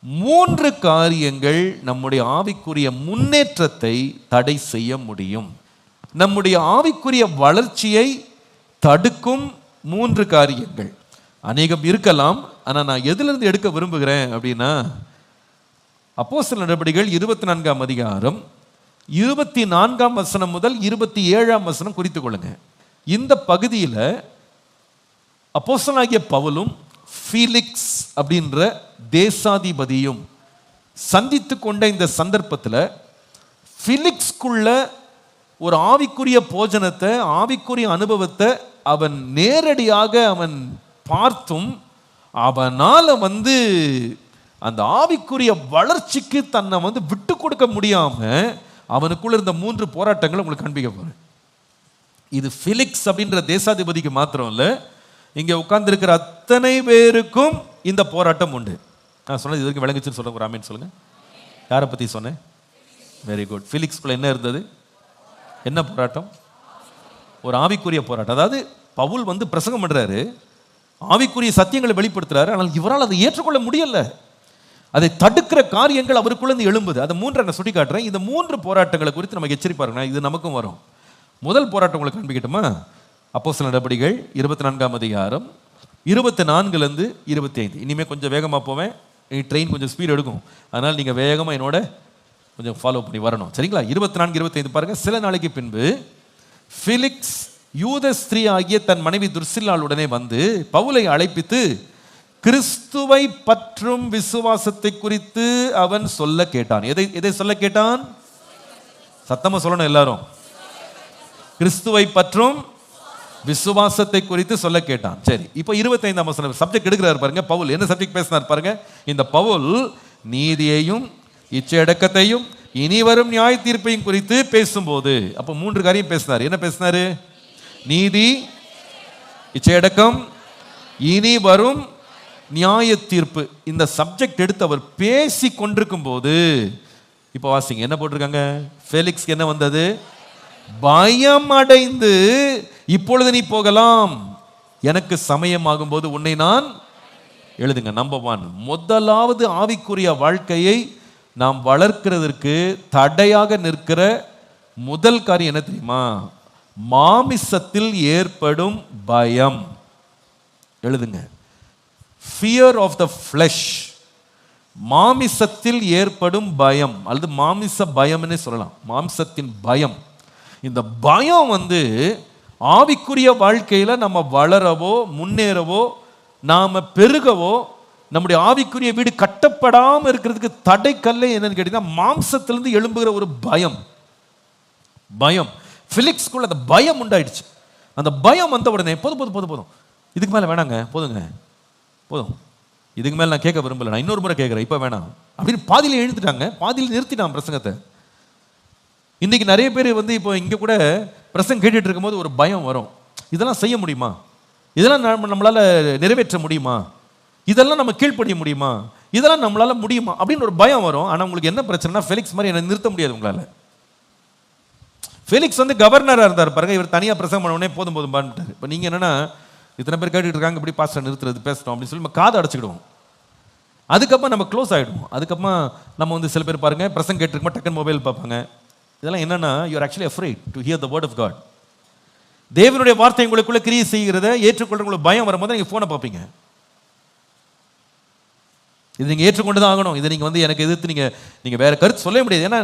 மூன்று காரியங்கள் நம்முடைய ஆவிக்குரிய முன்னேற்றத்தை தடை செய்ய முடியும். நம்முடைய ஆவிக்குரிய வளர்ச்சியை தடுக்கும் மூன்று காரியங்கள் அநேகம் இருக்கலாம். ஆனால் நான் எதிலிருந்து எடுக்க விரும்புகிறேன் அப்படின்னா, அப்போஸ்தலர் நடபடிகள் 24ஆம் அதிகாரம் 24ஆம் வசனம் முதல் 27ஆம் வசனம் குறித்துக் கொள்ளுங்க. இந்த பகுதியில் அப்போஸ்தலனாகிய பவுலும் ஃபீலிக்ஸ் அப்படின்ற தேசாதிபதியும் சந்தித்து கொண்ட இந்த சந்தர்ப்பத்தில் ஃபீலிக்ஸ்குள்ள ஒரு ஆவிக்குரிய போஜனத்தை, ஆவிக்குரிய அனுபவத்தை அவன் நேரடியாக அவன் பார்த்தும் அவனால் அந்த ஆவிக்குரிய வளர்ச்சிக்கு தன்னை விட்டு கொடுக்க முடியாம அவனுக்குள்ள இருந்த மூன்று போராட்டங்களை உங்களுக்கு காண்பிக்க போறேன். இது ஃபீலிக்ஸ் அப்படின்ற தேசாதிபதிக்கு மாத்திரம் இல்லை, இங்கே உட்கார்ந்து இருக்கிற அத்தனை பேருக்கும் இந்த போராட்டம் உண்டு. நான் சொன்னது இதற்கு விளங்குச்சுன்னு சொல்ல ஒரு ஆமீன் சொல்லுங்க. யாரை பற்றி சொன்னேன்? Very good. ஃபீலிக்ஸ்குள்ள என்ன இருந்தது? என்ன போராட்டம்? ஒரு ஆவிக்குரிய போராட்டம். அதாவது பவுல் பிரசங்கம் பண்றாரு, ஆவிக்குரிய சத்தியங்களை வெளிப்படுத்துறாரு, ஆனால் இவரால் அதை ஏற்றுக்கொள்ள முடியல. அதை தடுக்கிற காரியங்கள் அவருக்குள்ள எழும்புது. அதை மூன்று நான் சுட்டி காட்டுறேன். இந்த மூன்று போராட்டங்களை குறித்து நமக்கு எச்சரிப்பாருங்க, இது நமக்கும் வரும். முதல் போராட்டம் உங்களுக்கு காண்பிக்கட்டுமா? அப்போஸ்தலர் நடபடிகள் 24ஆம் அதிகாரம் 24லேருந்து 25. இனிமேல் கொஞ்சம் வேகமாக போவேன், ட்ரெயின் கொஞ்சம் ஸ்பீட் எடுக்கும், அதனால் நீங்கள் வேகமாக என்னோட கொஞ்சம் ஃபாலோ பண்ணி வரணும், சரிங்களா? 24-25 பாருங்க. சில நாளைக்கு பின்பு ஃபீலிக்ஸ் யூத ஸ்திரீ ஆகிய தன் மனைவி துர்சில்லாளுடனே பவுலை அழைப்பித்து கிறிஸ்துவை பற்றும் விசுவாசத்தை குறித்து அவன் சொல்ல கேட்டான். எதை சொல்ல கேட்டான்? சத்தமா சொல்லணும் எல்லாரும். கிறிஸ்துவை பற்றும் விசுவாசத்தை குறித்து சொல்ல கேட்டான். சரி, இப்போ 25ஆம் வசனம் சப்ஜெக்ட் எடுக்கிறார் பாருங்க. பவுல் என்ன சப்ஜெக்ட் பேசினார் பாருங்க. இந்த பவுல் நீதியையும் இச்சையடக்கத்தையும் இனி வரும் நியாய தீர்ப்பையும் குறித்து பேசும்போது அப்போ மூன்று காரியம் பேசினார். என்ன பேசினாரு? நீதி, இச்சையடக்கம், இனி வரும் நியாய தீர்ப்பு. இந்த சப்ஜெக்ட் எடுத்து அவர் பேசி கொண்டிருக்கும் போது இப்போ வாசிங்க, என்ன போட்டிருக்காங்க? ஃபெலிக்ஸ்க்கு என்ன வந்தது? பயம் அடைந்து, இப்பொழுது நீ போகலாம், எனக்கு சமயமாகும் போது உன்னை நான் எழுதுங்க. நம்பர் 1, முதலாவது ஆவிக்குரிய வாழ்க்கையை நாம் வளர்க்கிறதற்கு தடையாக நிற்கிற முதல் காரியம் என்ன தெரியுமா? மாமிசத்தில் ஏற்படும் பயம். எழுதுங்க. Fear of the flesh. மாமிசத்தில் ஏற்படும் பயம் அல்லது மாமிச பயம்னே சொல்லலாம். மாம்சத்தின் பயம். இந்த பயம் ஆவிக்குரிய வாழ்க்கையில நம்ம வளரவோ முன்னேறவோ நாம பெருகவோ நம்முடைய ஆவிக்குரிய வீடு கட்டப்படாம இருக்கிறதுக்கு தடைக்கல்ல என்னன்னு கேட்டீங்கன்னா மாம்சத்திலிருந்து எழும்புகிற ஒரு பயம். பயம் ஃபீலிக்ஸ்குள்ள அந்த பயம் உண்டாயிடுச்சு. அந்த பயம் வந்த உடனே போதும் போதும் போதும் போதும், இதுக்கு மேல வேணாங்க, போதுங்க போதும், இதுக்கு மேல நான் கேட்க விரும்பல, நான் இன்னொரு முறை கேட்கிறேன், இப்ப வேணாம் அப்படின்னு பாதியில எழுந்துட்டாங்க. பாதியில் நிறுத்திட்டான் பிரசங்கத்தை. இன்னைக்கு நிறைய பேர் இப்போ இங்க கூட பிரசங்கம் கேட்டுட்டு இருக்கும்போது ஒரு பயம் வரும். இதெல்லாம் செய்ய முடியுமா? இதெல்லாம் நம்மளால நிறைவேற்ற முடியுமா? இதெல்லாம் நம்ம கீழ்ப்படிய முடியுமா? இதெல்லாம் நம்மளால முடியுமா அப்படின்னு ஒரு பயம் வரும். ஆனா உங்களுக்கு என்ன பிரச்சனைனா, ஃபெலிக்ஸ் மாதிரி என்ன நிறுத்த முடியாது உங்களால. ஃபெலிக்ஸ் கவர்னரா இருந்தார் பாருங்க. இவர் தனியா பிரசங்கம் பண்ண உடனே போதும் போதும் பண்ணிட்டாரு. இப்போ நீங்க என்னன்னா, இத்தனை பேர் கேட்டுட்டு இருக்காங்க, இப்படி பாஸ்டர் நிறுத்துறது பேசணும் அப்படின்னு சொல்லி நம்ம காதை அடைச்சிக்கிடுவோம். அதுக்கப்புறம் நம்ம க்ளோஸ் ஆகிடுவோம். அதுக்கப்புறம் நம்ம சில பேர் பாருங்க பிரசங்கம் கேட்டுருக்கோம், டக்குன்னு மொபைல் பார்ப்பாங்க. இதெல்லாம் என்னன்னா, you are actually afraid to hear the word of God. தேவனுடைய வார்த்தை உங்களுக்குள்ள கிரியை செய்கிறத ஏற்றுக்கொள்ள உங்களுக்கு பயம் வரும்போது நீங்க போனை பார்ப்பீங்க. இது நீங்க ஏற்றுக்கொண்டு தான் ஆகணும். இது நீங்க எனக்கு எதிர்த்து நீங்க வேற கருத்து சொல்ல முடியாது. ஏன்னா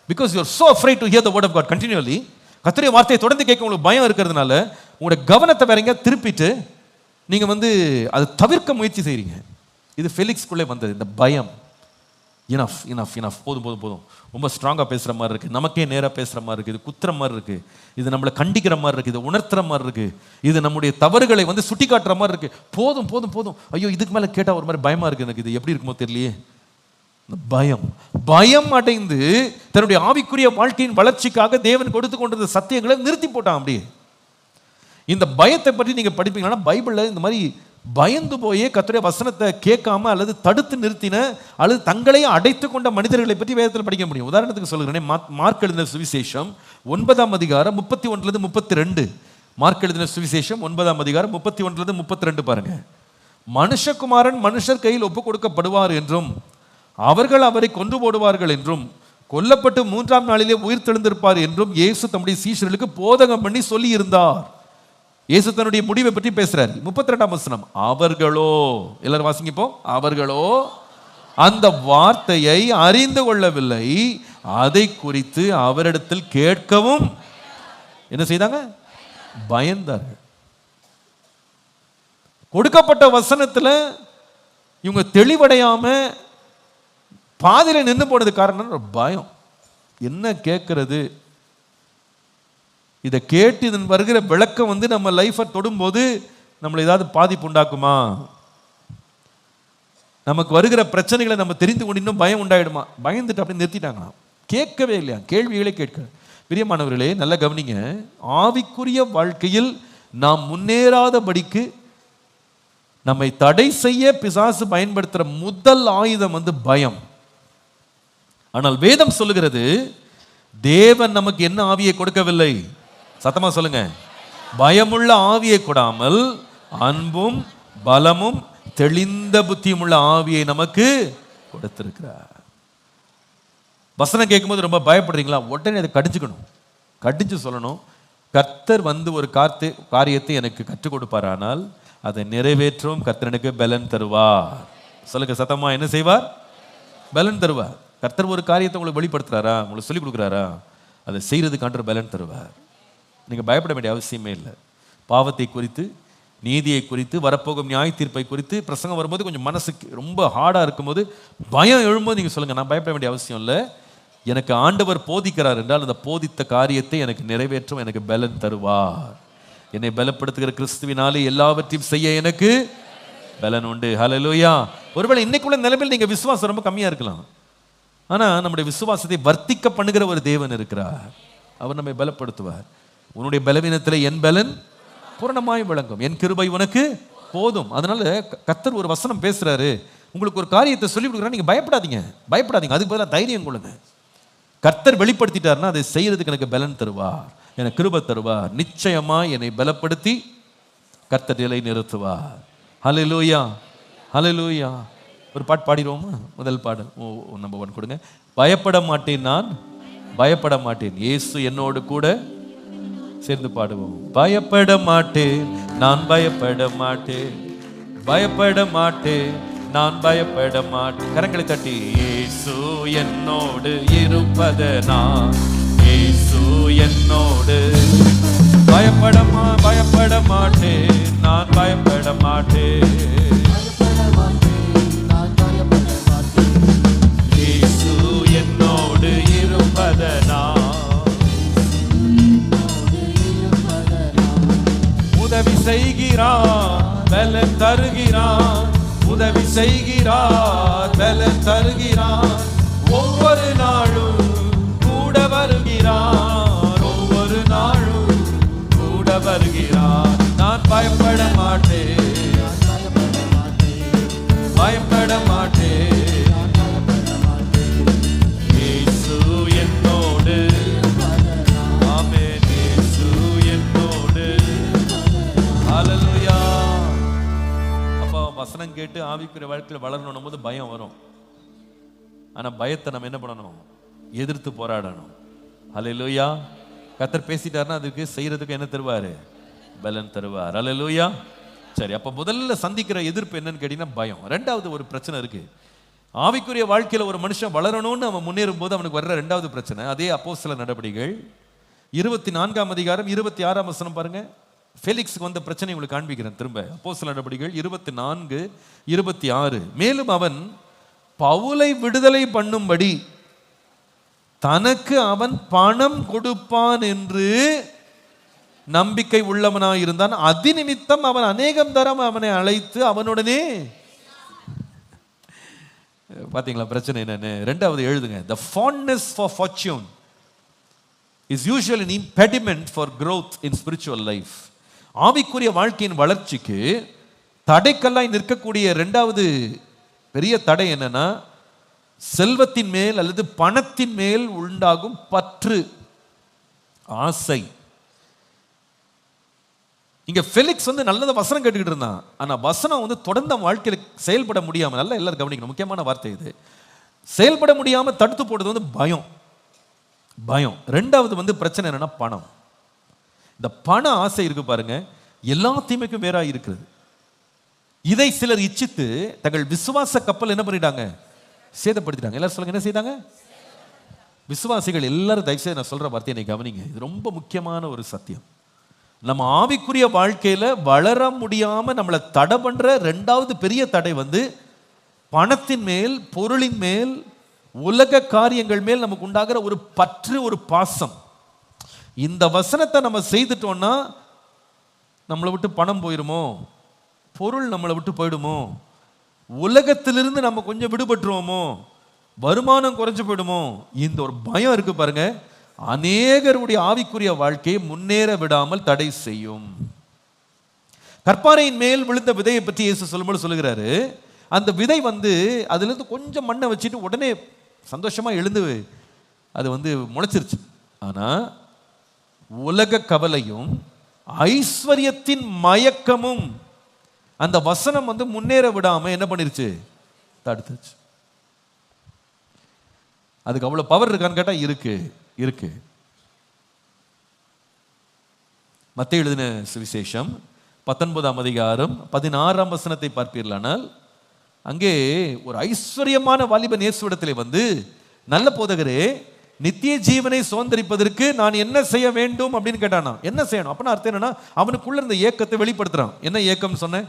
because you are so afraid to hear the word of God continuously. கர்த்தருடைய வார்த்தையை தொடர்ந்து கேட்க உங்களுக்கு பயம் இருக்கிறதுனால உங்களுடைய கவனத்தை வேற எங்கேயா திருப்பிட்டு நீங்க அதை தவிர்க்க முயற்சி செய்றீங்க. இது ஃபெலிக்ஸ்குள்ளே வந்தது, இந்த பயம். இனஃப் இனஃப் இனஃப், போதும் போதும் போதும், ரொம்ப ஸ்ட்ராங்காக பேசுகிற மாதிரி இருக்குது, நமக்கே நேராக பேசுகிற மாதிரி இருக்குது, இது குத்துற மாதிரி இருக்குது, இது நம்மளை கண்டிக்கிற மாதிரி இருக்குது, இது உணர்த்துற மாதிரி இருக்குது, இது நம்முடைய தவறுகளை சுட்டி காட்டுற மாதிரி இருக்குது. போதும் போதும் போதும், ஐயோ இதுக்கு மேலே கேட்டால் ஒரு மாதிரி பயமாக இருக்குது, எனக்கு இது எப்படி இருக்குமோ தெரியலையே. பயம் பயம் அடைந்து தன்னுடைய ஆவிக்குரிய வாழ்க்கையின் வளர்ச்சிக்காக தேவன் கொடுத்து கொண்டிருந்த சத்தியங்களை நிறுத்தி போட்டான். அப்படியே இந்த பயத்தை பற்றி நீங்க படிப்பீங்கன்னா பைபிளில் இந்த மாதிரி பயந்து போயே கர்த்தருடைய வசனத்தை கேட்காம அல்லது தடுத்து நிறுத்தின அல்லது தங்களையே அடைத்து கொண்ட மனிதர்களை பற்றி வேதத்தில் படிக்க முடியும். உதாரணத்துக்கு சொல்கிறேன், மார்க் எழுதின சுவிசேஷம் 9ஆம் அதிகாரம் 31 32. மார்க் எழுதின சுவிசேஷம் 9ஆம் அதிகாரம் 31 32 பாருங்க. மனுஷகுமாரன் மனுஷர் கையில் ஒப்பு கொடுக்கப்படுவார் என்றும் அவர்கள் அவரை கொன்று போடுவார்கள் என்றும் கொல்லப்பட்டு 3ஆம் நாளிலே உயிர் தெழுந்திருப்பார் என்றும் இயேசு தம்முடைய சீஷர்களுக்கு போதகம் பண்ணி சொல்லி இருந்தார். இயேசு தன்னுடைய முடிவை பற்றி பேசுறார். 32ஆம் வசனம், அவர்களோ, எல்லாரும் வாசிங்க இப்போ, அவர்களோ அந்த வார்த்தையை அறிந்து கொள்ளவில்லை, அதை குறித்து அவரிடத்தில் கேட்கவும் என்ன செய்தாங்க? பயந்தார்கள். கொடுக்கப்பட்ட வசனத்துல இவங்க தெளிவடையாம பாதியில நின்று போனது காரணம் பயம். என்ன கேட்கறது? இதை கேட்டு இதன் வருகிற விளக்கம் நம்ம லைஃபை தொடும்போது நம்மளை ஏதாவது பாதிப்பு உண்டாக்குமா? நமக்கு வருகிற பிரச்சனைகளை நம்ம தெரிந்து கொண்டு இன்னும் பயம் உண்டாயிடுமா? பயந்துட்டு அப்படி நிறுத்திட்டாங்களாம். கேட்கவே இல்லையா, கேள்விகளை கேட்க. பிரியமானவர்களே, நல்ல கவனிங்க. ஆவிக்குரிய வாழ்க்கையில் நாம் முன்னேறாதபடிக்கு நம்மை தடை செய்ய பிசாசு பயன்படுத்துற முதல் ஆயுதம் பயம். ஆனால் வேதம் சொல்லுகிறது, தேவன் நமக்கு என்ன ஆவியை கொடுக்கவில்லை? சத்தமா சொல்லுங்க. பயமுள்ள ஆவியை கொடாமல் அன்பும் பலமும் தெளிந்த புத்தியும் உள்ள ஆவியை நமக்கு கொடுத்திருக்கிறார். வசனம் கேட்கும்போது ரொம்ப பயப்படுறீங்களா? உடனே அதை கடிச்சுக்கணும், கடிச்சு சொல்லணும். கர்த்தர் ஒரு காரியத்தை எனக்கு கற்றுக் கொடுப்பாரானால் அதை நிறைவேற்றும் கர்த்தர் எனக்கு பலன் தருவார். சொல்லுங்க சத்தமா, என்ன செய்வார்? பலன் தருவார். கர்த்தர் ஒரு காரியத்தை உங்களுக்கு வெளிப்படுத்துறாரா, உங்களுக்கு சொல்லிக் கொடுக்குறாரா, அதை செய்யறதுக்கான பலன் தருவார். நீங்க பயப்பட வேண்டிய அவசியமே இல்லை. பாவத்தை குறித்து, நீதியை குறித்து, வரப்போகும் நியாய தீர்ப்பை குறித்து பிரசங்கம் வரும்போது கொஞ்சம் மனசுக்கு ரொம்ப ஹார்டா இருக்கும்போது, பயம் எழும்போது நீங்க சொல்லுங்க, நான் பயப்பட வேண்டிய அவசியம் இல்லை. எனக்கு ஆண்டவர் போதிக்கிறார் என்றால் அந்த போதித்த காரியத்தை எனக்கு நிறைவேற்றும் எனக்கு பலன் தருவார். என்னை பலப்படுத்துகிற கிறிஸ்துவினாலே எல்லாவற்றையும் செய்ய எனக்கு பலன் உண்டு. ஹல்லேலூயா. ஒருவேளை இன்னைக்குள்ள நிலைமையில் நீங்க விசுவாசம் ரொம்ப கம்மியா இருக்கலாம். ஆனா நம்முடைய விசுவாசத்தை வர்த்திக்க பண்ணுகிற ஒரு தேவன் இருக்கிறார். அவர் நம்மை பலப்படுத்துவார். உன்னுடைய பலவீனத்தில் என் பலன் பூரணமாய் விளங்கும், என் கிருபை உனக்கு போதும். அதனால கர்த்தர் ஒரு வசனம் பேசுறாரு, உங்களுக்கு ஒரு காரியத்தை சொல்லி கொடுக்குறாரு, நீங்க பயப்படாதீங்க, பயப்படாதீங்க. அதுக்கு பதிலாக தைரியம் கொள்ளுங்க. கர்த்தர் வெளிப்படுத்திட்டார்னா அதை செய்யறதுக்கு எனக்கு பலன் தருவார், எனக்கு கிருபை தருவார். நிச்சயமா என்னை பலப்படுத்தி கர்த்தர் நிலை நிறுத்துவார். ஹல்லேலூயா, ஹல்லேலூயா. ஒரு பாட்டு பாடிடுவோமா? முதல் பாடல் நம்பர் 1 கொடுங்க. பயப்பட மாட்டேன், நான் பயப்பட மாட்டேன், இயேசு என்னோடு கூட. சேர்ந்து பாடுவோம். பயப்பட மாட்டேன், நான் பயப்பட மாட்டேன், பயப்பட மாட்டேன், நான் பயப்பட மாட்டேன். கரங்களை தட்டி, இயேசு என்னோடு இருப்பதனா, இயேசு என்னோடு. பயப்பட மாட்டேன், நான் பயப்பட மாட்டேன், இயேசு என்னோடு இருப்பதனா. உதவி செய்கிறார், பலன் தருகிறார், உதவி செய்கிறார், பலன் தருகிறார். ஒவ்வொரு நாளும் கூட வருகிறார், ஒவ்வொரு நாளும் கூட வருகிறார். நான் பயப்பட மாட்டேன், பயப்பட மாட்டேன், இயேசு என்னோடு. ஆமென், இயேசு என்னோடு. ஹல்லேலூயா. அப்போ வசனம் கேட்டு ஆவிக்குரிய வாழ்க்கையில் வளரணும் போது பயம் வரும். ஆனா பயத்தை நம்ம என்ன பண்ணணும்? எதிர்த்து போராடணும். ஹல்லேலூயா. கர்த்தர் பேசிட்டாருன்னா அதுக்கு செய்யறதுக்கு என்ன தருவாரு? பலன் தருவார். ஹல்லேலூயா. சரி, அப்ப முதல்ல சந்திக்கிற எதிர்ப்பு என்னன்னு கேட்டீங்கன்னா பயம். ரெண்டாவது ஒரு பிரச்சனை இருக்கு. ஆவிக்குரிய வாழ்க்கையில ஒரு மனுஷன் வளரணும்னு அவன் முன்னேறும் போது அவனுக்கு வர்ற ரெண்டாவது பிரச்சனை, அதே அப்போஸ்தலர் நடபடிகள் 24ஆம் அதிகாரம் 26ஆம் வசனம் பாருங்க. ஃபெலிக்ஸுக்கு வந்த பிரச்சனை உங்களுக்கு காண்பிக்கிறேன் திரும்ப. அப்போஸ்தலர் நடபடிகள் 24:26. மேலும் அவன் பவுலை விடுதலை பண்ணும்படி தனக்கு அவன் பணம் கொடுப்பான் என்று நம்பிக்கை உள்ளவனாய் இருந்தான். அதி நிமித்தம் அவன் அநேகம் தரம் அவனை அழைத்து அவனுடனே. பாத்தீங்களா பிரச்சனை என்னன்னு? ரெண்டாவது எழுதுங்க. The fondness for fortune is usually an impediment for growth in spiritual life. ஆவிக்குரிய வாழ்க்கையின் வளர்ச்சிக்கு தடைக்கல்லாய் நிற்கக்கூடிய இரண்டாவது பெரிய தடை என்னன்னா, செல்வத்தின் மேல் அல்லது பணத்தின் மேல் உண்டாகும் பற்று, ஆசை. இங்க ஃபெலிக்ஸ் நல்லத வசனம் கேட்டுக்கிட்டு இருந்தான். ஆனா வசனம் தொடர்ந்து வாழ்க்கையில செயல்பட முடியாம, நல்லா எல்லாரும் கவனிக்கணும், முக்கியமான வார்த்தை இது. செயல்பட முடியாம தடுத்து போடுறது வந்து பயம். பயம். ரெண்டாவது பிரச்சனை என்னன்னா பணம். இந்த பண ஆசை இருக்கு பாருங்க, எல்லா தீமைக்கும் வேறா இருக்கிறது. இதை சிலர் இச்சித்து தங்கள் விசுவாச கப்பல் என்ன பண்ணிட்டாங்க? சேதப்படுத்திட்டாங்க. எல்லாரும் சொல்லுங்க, என்ன செய்தாங்க? விசுவாசிகள் எல்லாரும் தயவுசெய்து நான் சொல்ற வார்த்தையை கவனிங்க. இது ரொம்ப முக்கியமான ஒரு சத்தியம். நம்ம ஆவிக்குரிய வாழ்க்கையில வளர முடியாம நம்மளை தடை பண்ற ரெண்டாவது பெரிய தடை பணத்தின் மேல், பொருளின் மேல், உலக காரியங்கள் மேல் நமக்கு உண்டாகிற ஒரு பற்று, ஒரு பாசம். இந்த வசனத்தை நம்ம செய்துட்டோம்னா நம்மளை விட்டு பணம் போயிடுமோ, பொருள் நம்மளை விட்டு போயிடுமோ, உலகத்திலிருந்து நம்ம கொஞ்சம் விடுபட்டுருவோமோ, வருமானம் குறைஞ்சு போயிடுமோ, இந்த ஒரு பயம் இருக்கு பாருங்க, அநேகருடைய ஆவிக்குரிய வாழ்க்கையை முன்னேற விடாமல் தடை செய்யும். கற்பாறையின் மேல் விழுந்த விதையை பற்றி இயேசு சொல்லும்போது சொல்லுகிறாரு, அந்த விதை அதுல இருந்து கொஞ்சம் மண்ணை வச்சுட்டு உடனே சந்தோஷமா எழுந்து அது முளைச்சிருச்சு. ஆனா உலக கவலையும் ஐஸ்வர்யத்தின் மயக்கமும் அந்த வசனம் முன்னேற விடாம என்ன பண்ணிருச்சு? தடுத்துச்சு. அதுக்கு அவ்வளவு பவர் இருக்கான்னு கேட்டா இருக்கு. இருக்கு. மத்தேயு எழுதின சுவிசேஷம் 19ஆம் அதிகாரம் 16ஆம் வசனத்தை பார்ப்பீர்களானால், அங்கே ஒரு ஐஸ்வர்யமான வாலிபன் இயேசுவிடத்திலே நல்ல போதகரே, நித்திய ஜீவனை சுதந்தரிப்பதற்கு நான் என்ன செய்ய வேண்டும் அப்படின்னு கேட்டானா. என்ன செய்யணும் அப்படின்னா அர்த்தம் என்னன்னா, அவனுக்குள்ள இருந்த ஏக்கத்தை வெளிப்படுத்துறான். என்ன ஏக்கம் சொன்னேன்?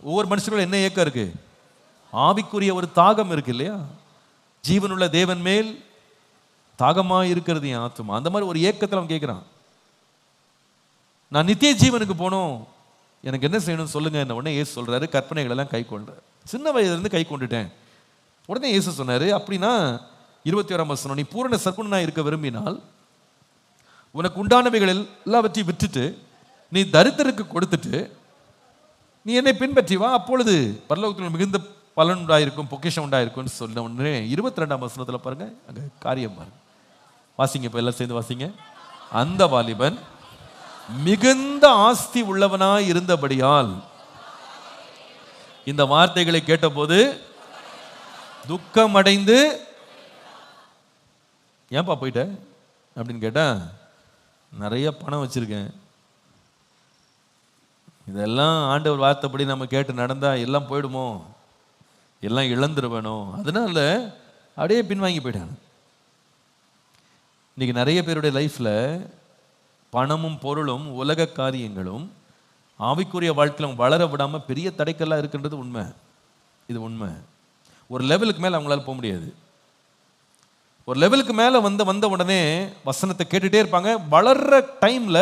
ஒவ்வொரு மனுஷங்களும் என்ன ஏக்கம் இருக்கு? ஆவிக்குரிய ஒரு தாகம் இருக்கு இல்லையா? ஜீவனுள்ள தேவன் மேல் தாகமா இருக்கிறது என் ஆத்துமா. அந்த மாதிரி ஒரு ஏக்கத்தில் அவன் கேட்கிறான், நான் நித்திய ஜீவனுக்கு போனோம், எனக்கு என்ன செய்யணும் சொல்லுங்க. உடனே இயேசு சொல்றாரு, கற்பனைகள் எல்லாம் கை கொள்ற. சின்ன வயதுலேருந்து கை கொண்டுட்டேன். உடனே இயேசு சொன்னாரு, அப்படின்னா 21ஆம் வசனம், நீ பூரண சற்குணனா இருக்க விரும்பினால் உனக்கு உண்டானவைகள் எல்லாவற்றையும் விட்டுட்டு நீ தரித்திரருக்கு கொடுத்துட்டு நீ என்னை பின்பற்றி வா, அப்பொழுது பரலோகத்தில் மிகுந்த பலன் உண்டாயிருக்கும், பொக்கிஷம் உண்டாயிருக்கும் சொன்ன உடனே 22ஆம் வசனத்தில் பாருங்க, அங்க காரியம் பாருங்க. வாசிங்க, இப்ப எல்லாம் சேர்ந்து வாசிங்க. அந்த வாலிபன் மிகுந்த ஆஸ்தி உள்ளவனாய் இருந்தபடியால் இந்த வார்த்தைகளை கேட்டபோது துக்கம் அடைந்து, ஏன்பா போயிட்ட அப்படின்னு கேட்டா, நிறைய பணம் வச்சிருக்கேன், இதெல்லாம் ஆண்டவர் வார்த்தைப்படி நம்ம கேட்டு நடந்தா எல்லாம் போயிடுமோ, எல்லாம் இழந்துருவேணும், அதனால அப்படியே பின்வாங்கி போயிட்டாங்க. இன்னைக்கு நிறைய பேருடைய லைஃப்ல பணமும் பொருளும் உலக காரியங்களும் ஆவிக்குரிய வாழ்க்கையிலும் வளர விடாம பெரிய தடைக்கெல்லாம் இருக்குன்றது உண்மை. இது உண்மை. ஒரு லெவலுக்கு மேல அவங்களால போக முடியாது. ஒரு லெவலுக்கு மேல வந்த உடனே வசனத்தை கேட்டுட்டே இருப்பாங்க. வளர்ற டைம்ல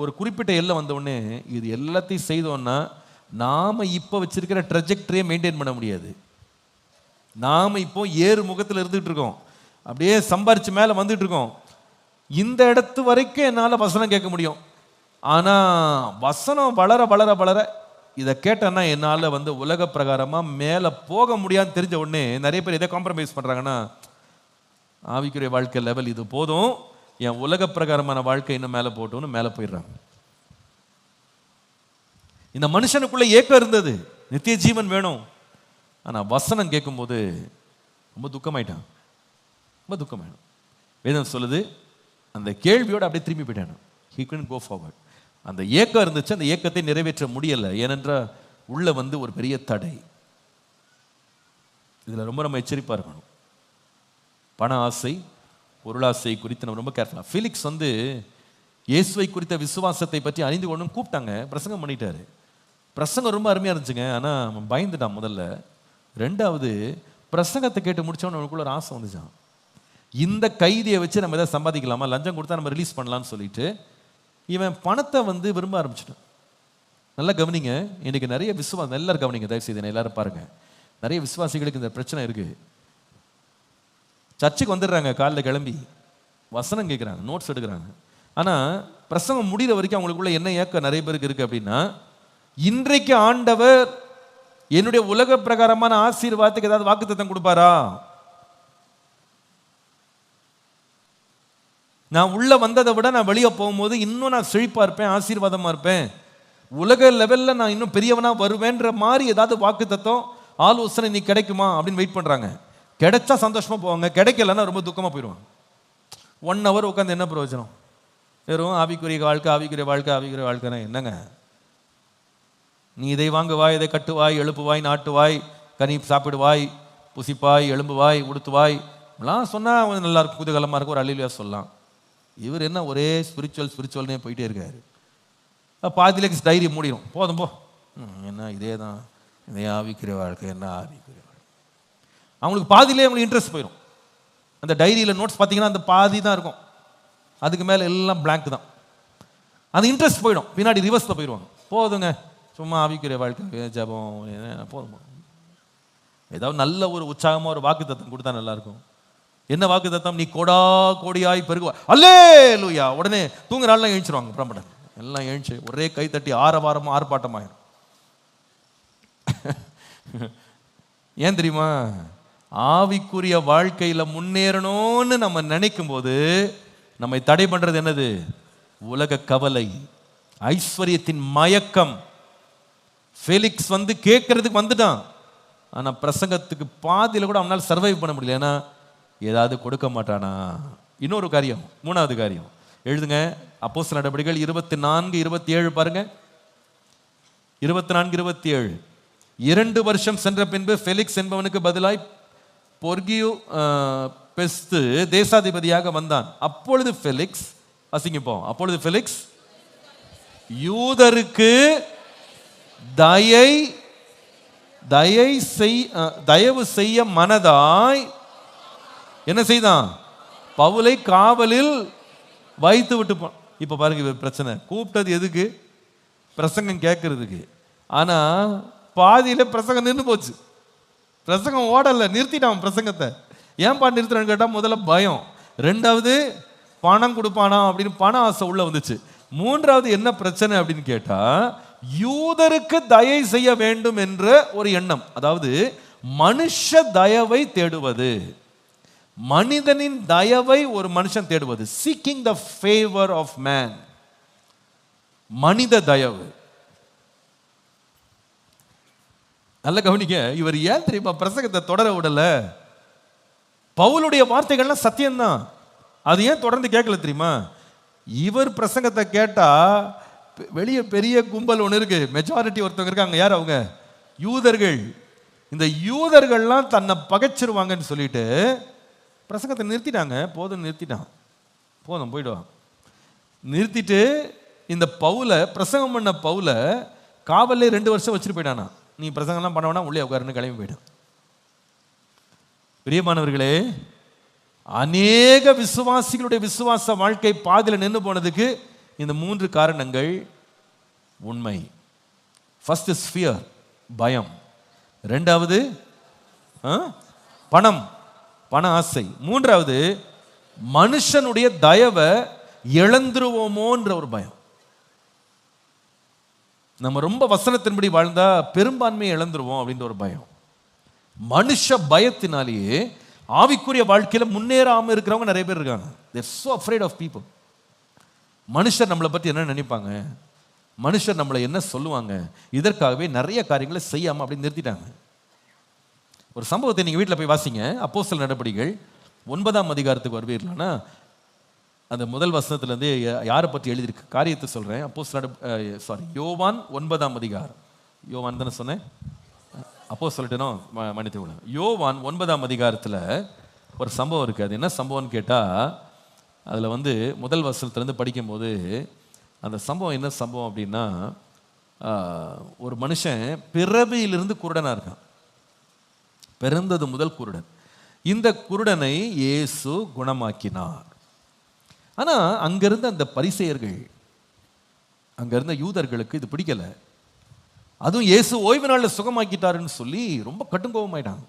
ஒரு குறிப்பிட்ட எல்லை வந்த உடனே இது எல்லாத்தையும் செய்தோம்னா நாம இப்ப வச்சிருக்கிற ட்ரெஜெக்டரியை மெயின்டைன் பண்ண முடியாது. நாம இப்போ ஏறு முகத்தில் இருந்துட்டு இருக்கோம், அப்படியே சம்பாரிச்சு மேல வந்துட்டு இருக்கோம். இந்த இடத்து வரைக்கும் என்னால் வசனம் கேட்க முடியும். ஆனால் வசனம் வளர வளர வளர இதை கேட்டேன்னா என்னால் உலக பிரகாரமாக மேலே போக முடியாதுன்னு தெரிஞ்ச உடனே நிறைய பேர் எதை காம்ப்ரமைஸ் பண்ணுறாங்கன்னா, ஆவிக்குரிய வாழ்க்கை லெவல் இது போதும், என் உலக பிரகாரமான வாழ்க்கை இன்னும் மேலே போட்டோன்னு மேலே போயிடுறாங்க. இந்த மனுஷனுக்குள்ள ஏக்கம் இருந்தது, நித்திய ஜீவன் வேணும். ஆனால் வசனம் கேட்கும்போது ரொம்ப துக்கமாயிட்டான், ரொம்ப துக்கமாயிடும். வேதம் சொல்லுது, அந்த கேள்வியோடு அப்படியே திரும்பி போயிட்டான். He couldn't go forward. அந்த ஏக்கம் இருந்துச்சு, அந்த ஏக்கத்தை நிறைவேற்ற முடியலை. ஏனென்றால் உள்ள ஒரு பெரிய தடை. இதுல ரொம்ப நம்ம எச்சரிப்பா இருக்கணும். பண ஆசை, பொருளாசை குறித்து நம்ம ரொம்ப கேர்ஃபுல்லா. ஃபீலிக்ஸ் இயேசுவை குறித்த விசுவாசத்தை பற்றி அறிந்து கொண்டு கூப்பிட்டாங்க, பிரசங்கம் பண்ணிட்டாரு. பிரசங்கம் ரொம்ப அருமையா இருந்துச்சுங்க. ஆனா அவன் பயந்துட்டான் முதல்ல. ரெண்டாவது, பிரசங்கத்தை கேட்டு முடிச்சவன அவனுக்குள்ள ஒரு ஆசை வந்துச்சான், இந்த கைதியை வச்சு நம்ம எதாவது சம்பாதிக்கலாமா, லஞ்சம் கொடுத்தா நம்ம ரிலீஸ் பண்ணலாம்னு சொல்லிட்டு இவன் பணத்தை விரும்ப ஆரம்பிச்சிட்டான். நல்லா கவனிங்க, இன்னைக்கு நிறைய விசுவாசம், எல்லாரும் கவனிங்க தயவு செய்து, எல்லாரும் பாருங்க, நிறைய விசுவாசிகளுக்கு இந்த பிரச்சனை இருக்கு. சர்ச்சுக்கு வந்துடுறாங்க, காலைல கிளம்பி வசனம் கேட்குறாங்க, நோட்ஸ் எடுக்கிறாங்க. ஆனால் பிரசங்கம் முடிகிற வரைக்கும் அவங்களுக்குள்ள என்ன ஏக்கம் நிறைய பேருக்கு இருக்கு அப்படின்னா, இன்றைக்கு ஆண்டவர் என்னுடைய உலக பிரகாரமான ஆசீர்வாதத்துக்கு ஏதாவது வாக்குத்தத்தம் கொடுப்பாரா, நான் உள்ள வந்ததை விட நான் வெளியே போகும்போது இன்னும் நான் செழிப்பா இருப்பேன், ஆசீர்வாதமா இருப்பேன், உலக லெவல்ல நான் இன்னும் பெரியவனா வருவேன்ற மாதிரி ஏதாவது வாக்குத்தத்தம் ஆலோசனை நீ கிடைக்குமா அப்படின்னு வெயிட் பண்றாங்க. கிடைச்சா சந்தோஷமா போவாங்க, கிடைக்கலன்னா ரொம்ப துக்கமா போயிடுவாங்க. 1 hour உட்காந்து என்ன பிரயோஜனம்? வெறும் ஆவிக்குரிய வாழ்க்கை ஆவிக்குரிய வாழ்க்கை ஆவிக்குரிய வாழ்க்கைனா என்னங்க? நீ இதை வாங்குவாய், இதை கட்டுவாய், எழுப்புவாய், நாட்டுவாய், கனி சாப்பிடுவாய், புசிப்பாய், எழும்புவாய், உடுத்துவாய் எல்லாம் சொன்னா கொஞ்சம் நல்லா இருக்கும், குதூகலமா இருக்கும், ஒரு அல்லேலூயா சொல்லலாம். இவர் என்ன ஒரே ஸ்பிரிச்சுவல்னே போயிட்டே இருக்காரு. பாதியிலே டைரி மூடிடும், போதும் போ, என்ன இதே தான், இதே ஆவிக்குரிய வாழ்க்கை, என்ன ஆவிக்குரிய வாழ்க்கை. அவங்களுக்கு பாதியிலே அவங்களுக்கு இன்ட்ரெஸ்ட் போயிடும். அந்த டைரியில் நோட்ஸ் பார்த்தீங்கன்னா அந்த பாதி தான் இருக்கும், அதுக்கு மேலே எல்லாம் பிளாங்க் தான். அந்த இன்ட்ரெஸ்ட் போயிடும், பின்னாடி ரிவர்ஸில் போயிடுவாங்க. போதுங்க, சும்மா ஆவிக்குரிய வாழ்க்கை ஜபம் போதும். ஏதாவது நல்ல ஒரு உற்சாகமாக ஒரு வாக்கு தத்தம் கொடுத்தா நல்லாயிருக்கும். என்ன வாக்கு தத்தம்? நீ கோடா கோடியாய் பெருகுவா, அல்லேலூயா. உடனே தூங்குற நாள்லாம் எழுச்சிருவாங்க, பிரம்படன் எல்லாம் எழுச்சி ஒரே கை தட்டி ஆரவாரமாக ஆர்ப்பாட்டமாயிரும். ஏன் தெரியுமா? ஆவிக்குரிய வாழ்க்கையில முன்னேறணும்னு நம்ம நினைக்கும் போது நம்மை தடை பண்றது என்னது? உலக கவலை, ஐஸ்வர்யத்தின் மயக்கம். ஃபெலிக்ஸ் வந்து கேட்கறதுக்கு வந்துட்டான், ஆனா பிரசங்கத்துக்கு பாதியில கூட அவனால் சர்வைவ் பண்ண முடியல. ஏன்னா ஏதாவது கொடுக்க மாட்டானா? இன்னொரு காரியம், 3வது காரியம் எழுதுங்க. அப்போஸ்தலர் நடபடிகள் 24:27 பாருங்க. 24:27. 2 வருஷம் சென்ற பின்பு ஃபெலிக்ஸ் என்பவனுக்கு பதிலாய் பொர்கியு பெஸ்து தேசாதிபதியாக வந்தான். அப்பொழுது ஃபெலிக்ஸ், வாசிங்கப்போம், அப்பொழுது ஃபெலிக்ஸ் யூதருக்கு தயவு செய்ய மனதாய் என்ன செய்தான்? பவுலை காவலில் வைத்து விட்டு. இப்ப பாருங்க பிரச்சனை. கூப்பிட்டது எதுக்கு? பிரசங்கம் கேட்கறதுக்கு. ஆனா பாதியில பிரசங்கம் நின்று போச்சு, பிரசங்கம் ஓடல, நிறுத்திட்டான் பிரசங்கத்தை. ஏன்பா நிறுத்துறான்னு கேட்டா, முதல்ல பயம், 2வது பணம் கொடுப்பானா அப்படின்னு பண ஆசை உள்ள வந்துச்சு, 3வது என்ன பிரச்சனை அப்படின்னு கேட்டா, யூதருக்கு தயை செய்ய வேண்டும் என்ற ஒரு எண்ணம். அதாவது மனுஷ தயவை தேடுவது, மனிதனின் தயவை ஒரு மனுஷன் தேடுவது, seeking the favour of man, மனித தயவு. நல்ல கவனிக்க. இவர் ஏன் தெரியுமா பிரசங்கத்தை தொடர விடல? பவுலுடைய வார்த்தைகள்லாம் சத்தியம்தான், அது ஏன் தொடர்ந்து கேட்கல தெரியுமா? இவர் பிரசங்கத்தை கேட்டா வெளியே பெரிய கும்பல் ஒன்று இருக்கு, மெஜாரிட்டி ஒருத்தவங்க இருக்காங்க. யார் அவங்க? யூதர்கள். இந்த யூதர்கள்லாம் தன்னை பகைச்சிருவாங்கன்னு சொல்லிட்டு பிரசங்கத்தை நிறுத்திட்டாங்க. போதும், நிறுத்திட்டான், போதும் போயிடுவான். நிறுத்திட்டு இந்த பவுலை, பிரசங்கம் பண்ண பவுலை காவல்லே 2 வருஷம் வச்சுட்டு போயிட்டானா. நீ பிரசங்கம்லாம் பண்ண வேணா, உள்ளே உட்காருன்னு கிளம்பி போயிடும். பிரியமானவர்களே, அநேக விசுவாசிகளுடைய விசுவாச வாழ்க்கை பாதியில் நின்று போனதுக்கு இந்த 3 காரணங்கள் உண்மை. ஃபர்ஸ்ட் இஸ் ஃபியர், பயம். 2வது பணம், பண ஆசை. 3வது மனுஷனுடைய தயவை இழந்துருவோமோன்ற ஒரு பயம். நம்ம ரொம்ப வசனத்தின்படி வாழ்ந்தா பெரும்பான்மையை இழந்துருவோம் அப்படின்ற ஒரு பயம். மனுஷ பயத்தினாலேயே ஆவிக்குரிய வாழ்க்கையில முன்னேறாம இருக்கிறவங்க நிறைய பேர் இருக்காங்க. They are so afraid of people. மனுஷர் நம்மளை பற்றி என்ன நினைப்பாங்க, மனுஷர் நம்மளை என்ன சொல்லுவாங்க, இதற்காகவே நிறைய காரியங்களை செய்யாம அப்படி நிறுத்திட்டாங்க. ஒரு சம்பவத்தை நீங்க வீட்டில் போய் வாசிங்க. அப்போஸ்தலர் நடபடிகள் 9ஆம் அதிகாரத்துக்கு வருவீர்களானா, அந்த முதல் வசனத்திலிருந்து யாரை பற்றி எழுதியிருக்கு காரியத்தை சொல்றேன். யோவான் 9ஆம் அதிகாரம். யோவான் தானே சொன்னேன், அப்போ சொல்லிட்டேனோ, மன்னித்து விடுங்க. யோவான் 9ஆம் அதிகாரத்தில் ஒரு சம்பவம் இருக்கு. அது என்ன சம்பவம்னு கேட்டா, அதில் வந்து முதல் வசனத்துலேருந்து படிக்கும்போது அந்த சம்பவம் என்ன சம்பவம் அப்படின்னா, ஒரு மனுஷன் பிறவியிலிருந்து குருடனாக இருக்கான், பிறந்தது முதல் குருடன். இந்த குருடனை இயேசு குணமாக்கினார். ஆனால் அங்கிருந்த அந்த பரிசேயர்கள், அங்கிருந்த யூதர்களுக்கு இது பிடிக்கல. அதுவும் இயேசு ஓய்வு நாளில் சுகமாக்கிட்டாருன்னு சொல்லி ரொம்ப கடுங்கோபமாயிட்டாங்க.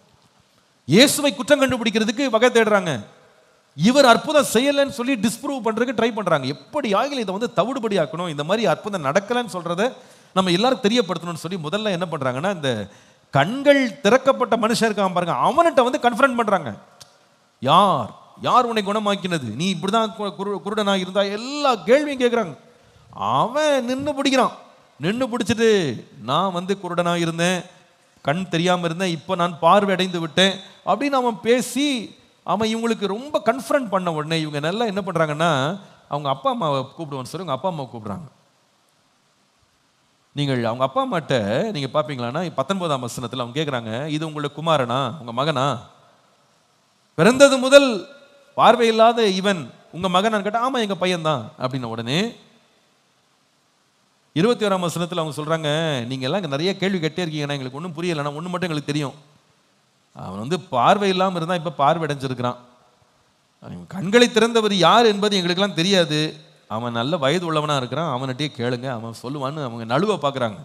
இயேசுவை குற்றம் கண்டுபிடிக்கிறதுக்கு வகை தேடுறாங்க. இவர் அற்புதம் செய்யலைன்னு சொல்லி டிஸ்ப்ரூவ் பண்றதுக்கு ட்ரை பண்றாங்க. எப்படி ஆகிலும் இதை வந்து தவிடுபடி ஆக்கணும், இந்த மாதிரி அற்புதம் நடக்கலன்னு சொல்றதை நம்ம எல்லாரும் தெரியப்படுத்தணும்னு சொல்லி முதல்ல என்ன பண்றாங்கன்னா, இந்த கண்கள் திறக்கப்பட்ட மனுஷன் இருக்கான் பாருங்க, அவன்கிட்ட வந்து கன்ஃபரண்ட் பண்றாங்க. யார் உன்னை குணமாக்கினது, நீ இப்படிதான் குருடனா இருந்தா, எல்லா கேள்வியும் கேட்குறாங்க. அவன் நின்று பிடிக்கிறான். நின்று பிடிச்சிட்டு, நான் வந்து குருடனா இருந்தேன், கண் தெரியாமல் இருந்தேன், இப்போ நான் பார்வை அடைந்து விட்டேன் அப்படின்னு அவன் பேசி அவன் இவங்களுக்கு ரொம்ப கன்ஃபரண்ட் பண்ண உடனே இவங்க நல்லா என்ன பண்ணுறாங்கன்னா, அவங்க அப்பா அம்மாவை கூப்பிடுவான்னு சொல்லி அவங்க அப்பா அம்மாவை கூப்பிட்றாங்க. நீங்கள் அவங்க அப்பா அம்மாட்ட நீங்கள் பார்ப்பீங்களான்னா 19ஆம் வசனத்தில் அவங்க கேட்குறாங்க, இது உங்களுடைய குமாரனா, உங்கள் மகனா, பிறந்தது முதல் பார்வை இல்லாத இவன் உங்கள் மகனான்னு கேட்டால் ஆமாம் எங்கள் பையன்தான் அப்படின்ன உடனே 21ஆம் வசனத்தில் அவங்க சொல்கிறாங்க, நீங்கள் எல்லாம் இங்கே நிறைய கேள்வி கேட்டே இருக்கீங்கன்னா எங்களுக்கு ஒன்றும் புரியலைன்னா ஒன்று மட்டும் எங்களுக்கு தெரியும், அவன் பார்வை இல்லாமல் இருந்தால் இப்போ பார்வை அடைஞ்சிருக்கிறான், கண்களை திறந்தவர் யார் என்பது எங்களுக்கெல்லாம் தெரியாது, அவன் நல்ல வயது உள்ளவனாக இருக்கிறான், அவன்கிட்டே கேளுங்க அவன் சொல்லுவான்னு அவங்க நழுவ பார்க்குறாங்க.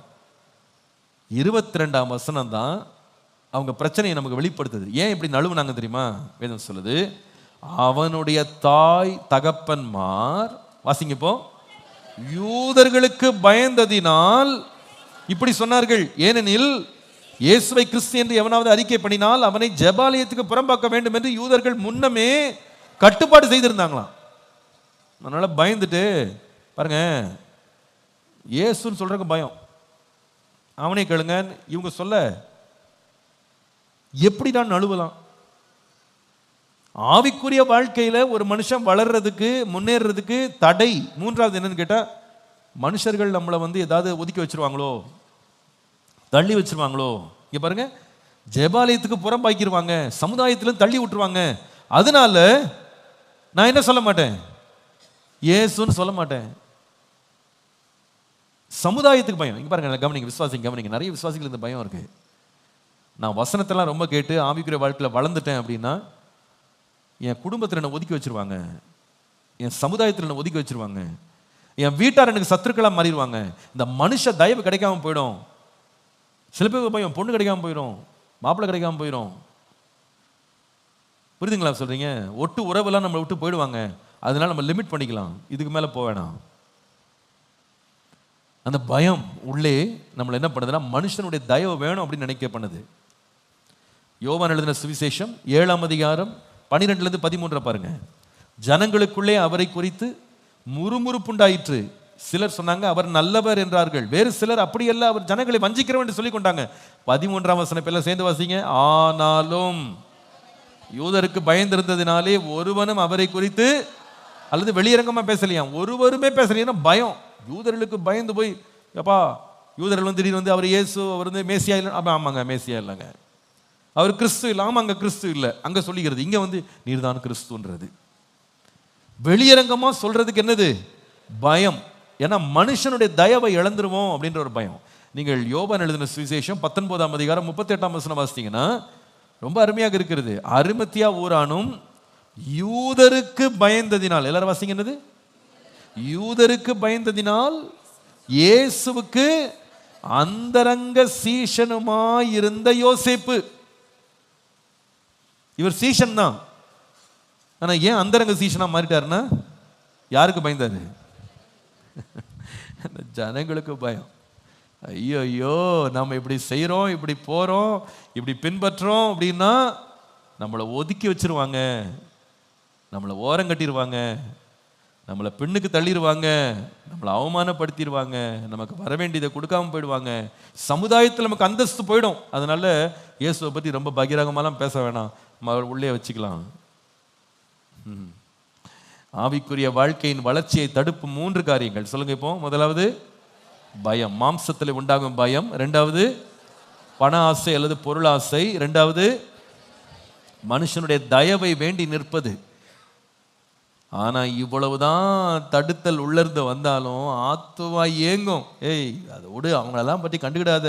22ஆம் வசனம் தான் அவங்க பிரச்சனையை நமக்கு வெளிப்படுத்துது. ஏன் இப்படி நழுவுனாங்க தெரியுமா? வேதம் சொல்லுது, அவனுடைய தாய் தகப்பன்மார், வாசிங்க இப்போ, யூதர்களுக்கு பயந்ததினால் இப்படி சொன்னார்கள், ஏனெனில் இயேசுவை கிறிஸ்து என்று எவனாவது அறிக்கை பண்ணினால் அவனை ஜெபாலயத்துக்கு புறம்பாக்க வேண்டும் என்று யூதர்கள் முன்னமே கட்டுப்பாடு செய்திருந்தாங்களாம். அதனால பயந்துட்டு பாருங்க, இயேசுன்னு சொல்றதுக்கு பயம், அவனே கேளுங்க இவங்க சொல்ல எப்படி தான் நழுவலாம்? ஆவிக்குரிய வாழ்க்கையில ஒரு மனுஷன் வளர்றதுக்கு முன்னேறதுக்கு தடை மூன்றாவது என்னன்னு கேட்டா, மனுஷர்கள் நம்மளை ஏதாவது ஒதுக்கி வச்சிருவாங்களோ, தள்ளி வச்சிருவாங்களோ. இங்க பாருங்க, ஜெபாலயத்துக்கு புறம்பாக்கிடுவாங்க, சமுதாயத்திலும் தள்ளி விட்டுருவாங்க. அதனால நான் என்ன சொல்ல மாட்டேன், இயேசுன்னு சொல்ல மாட்டேன். சமுதாயத்துக்கு பயம். இங்க பாருங்க, கவனிங்க, விசுவாசிங்க கவனிங்க, நிறைய விசுவாசிகள் இந்த பயம் இருக்கு. நான் வசனத்தெல்லாம் ரொம்ப கேட்டு ஆவிக்குரிய வாழ்க்கையில் வளர்ந்துட்டேன் அப்படின்னா என் குடும்பத்தில் என்ன ஒதுக்கி வச்சிருவாங்க, என் சமுதாயத்தில் என்ன ஒதுக்கி வச்சிருவாங்க, என் வீட்டார் எனக்கு சத்துருக்களாக மாறிடுவாங்க, இந்த மனுஷ தயவு கிடைக்காம போயிடும். சில பேருக்கு பயம், பொண்ணு கிடைக்காம போயிடும், மாப்பிள்ளை கிடைக்காம போயிடும். புரியுதுங்களா சொல்றீங்க? ஒட்டு உறவுலாம் நம்மளை விட்டு போயிடுவாங்க, அதனால நம்ம லிமிட் பண்ணிக்கலாம், இதுக்கு மேலே போக வேணாம். அந்த பயம் உள்ளே நம்மளை என்ன பண்ணுதுன்னா, மனுஷனுடைய தயவு வேணும் அப்படின்னு நினைக்க பண்ணுது. யோவான் எழுதின சுவிசேஷம் 7ஆம் அதிகாரம் 12-13 பாருங்க. ஜனங்களுக்குள்ளே அவரை குறித்து முறுமுறுப்புண்டாயிற்று. சிலர் சொன்னாங்க அவர் நல்லவர் என்றார்கள், வேறு சிலர் அப்படியல்ல அவர் ஜனங்களை வஞ்சிக்கிறவர் என்று சொல்லிக் கொண்டாங்க. 13ஆம் வசனம் எல்லாம் சேர்ந்து வாசிங்க. ஆனாலும் யூதருக்கு பயந்திருந்ததினாலே ஒருவனும் அவரை குறித்து, அல்லது வெளியரங்கமா பேசலையாம், ஒருவருமே பேசலையா, பயம். யூதர்களுக்கு பயந்து போய், அப்பா யூதர்கள் திடீர்னு அவர் இயேசு, அவர் மேசியா இல்லை, ஆமாங்க மேசியா இல்லைங்க, அவர் கிறிஸ்து இல்லை, ஆமாங்க கிறிஸ்து இல்லை, அங்க சொல்லிக்கிறது, இங்க நீர்தான் கிறிஸ்துன்றது. வெளியரங்கமா சொல்றதுக்கு என்னது? பயம். ஏன்னா மனுஷனுடைய தயவை இழந்துருவோம் அப்படின்ற ஒரு பயம். நீங்கள் யோவான் எழுதின சுவிசேஷம் 19ஆம் அதிகாரம் 38ஆம் வசனம் வாசித்தீங்கன்னா ரொம்ப அருமையாக இருக்கிறது. அரிமத்தியா ஊரானும் யூதருக்கு பயந்ததினால், எல்லாரும் வாசிங்க என்னது? யூதருக்கு பயந்ததினால் இயேசுவுக்கு அந்தரங்க சீஷனுமாய் இருந்த யோசேப்பு. இவர் சீஷன் தான், ஆனா ஏன் அந்தரங்க சீஷனா மாறிட்டாருன்னா, யாருக்கு பயந்தாரு? ஜனங்களுக்கு பயம். ஐயோ ஐயோ, நம்ம இப்படி செய்யறோம், இப்படி போறோம், இப்படி பின்பற்றோம் அப்படின்னா நம்மளை ஒதுக்கி வச்சிருவாங்க, நம்மளை ஓரம் கட்டிடுவாங்க, நம்மளை பெண்ணுக்கு தள்ளிடுவாங்க, நம்மளை அவமானப்படுத்திடுவாங்க, நமக்கு வர வேண்டியதை கொடுக்காம போயிடுவாங்க, சமுதாயத்தில் நமக்கு அந்தஸ்து போயிடும். அதனால இயேசுவை பற்றி ரொம்ப பகிரங்கமாலாம் பேச வேணாம், உள்ளே வச்சுக்கலாம். ஆவிக்குரிய வாழ்க்கையின் வளர்ச்சியை தடுப்பு 3 காரியங்கள் சொல்லுங்க இப்போ. முதலாவது பயம், மாம்சத்தில் உண்டாகும் பயம். இரண்டாவது பண ஆசை அல்லது பொருள் ஆசை. இரண்டாவது மனுஷனுடைய தயவை வேண்டி நிற்பது. ஆனா இவ்வளவுதான் தடுத்தல் உள்ளிருந்து வந்தாலும் ஆத்துவா ஏங்கும். ஏய் அதோடு அவங்களெல்லாம் பற்றி கண்டுக்கிடாத,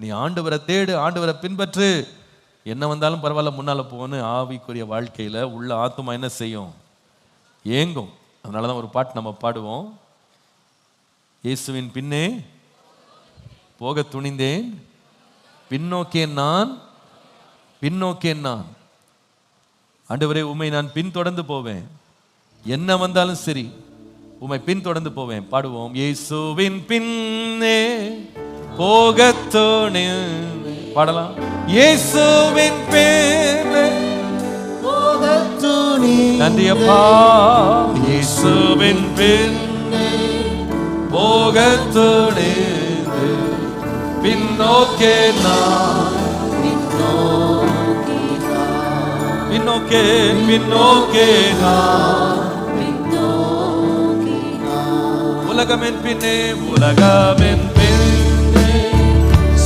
நீ ஆண்டவரை தேடு, ஆண்டவரை பின்பற்று, என்ன வந்தாலும் பரவாயில்ல முன்னால போன்னு ஆவிக்குரிய வாழ்க்கையில உள்ள ஆத்துமா என்ன செய்யும்? ஏங்கும். அதனாலதான் ஒரு பாட்டு நம்ம பாடுவோம், இயேசுவின் பின்னே போக துணிந்தேன், பின்னோக்கேன் நான், பின்னோக்கேன் நான், ஆண்டவரே உம்மை நான் பின்தொடர்ந்து போவேன், என்ன வந்தாலும் சரி உம்மை பின்தொடர்ந்து போவேன். பாடுவோம், இயேசுவின் பின்னே போக துணிந்தேன். பாடலாம், இயேசுவின் பின்னே போக துணிந்தேன். நன்றி அப்பா. இயேசுவின் பின்னே போக துணிந்தேன், பின்னோக்கே நான், பின்னோக்கே பின்னோக்கே உலகமென் பின்னே உலகமென் பின்னே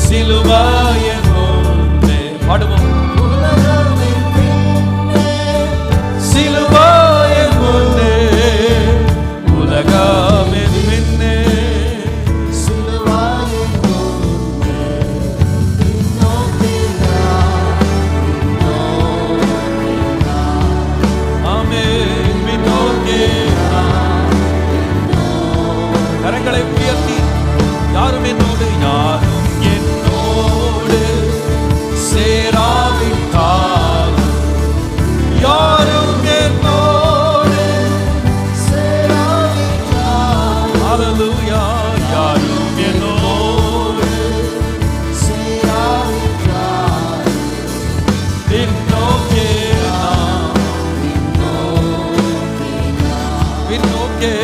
சிலுவாயின் முன்னே பாடுவோம். உலகமென் பின்னே சிலுவாயின் முன்னே உலகமென் பின்னே சிலுவாயின் முன்னே பின்னோக்கே ஆமென் பின்னோக்கே. கரங்களை உயர்த்தி யாரும் என்னோடு யாரும் என்னோடு சேராவிட்டால் யாரும் என்னோடு சேராவிட்டால் ஹல்லேலூயா யாரும் என்னோடு சேராவிட்டால் பின்னோக்கே பின்னோக்கே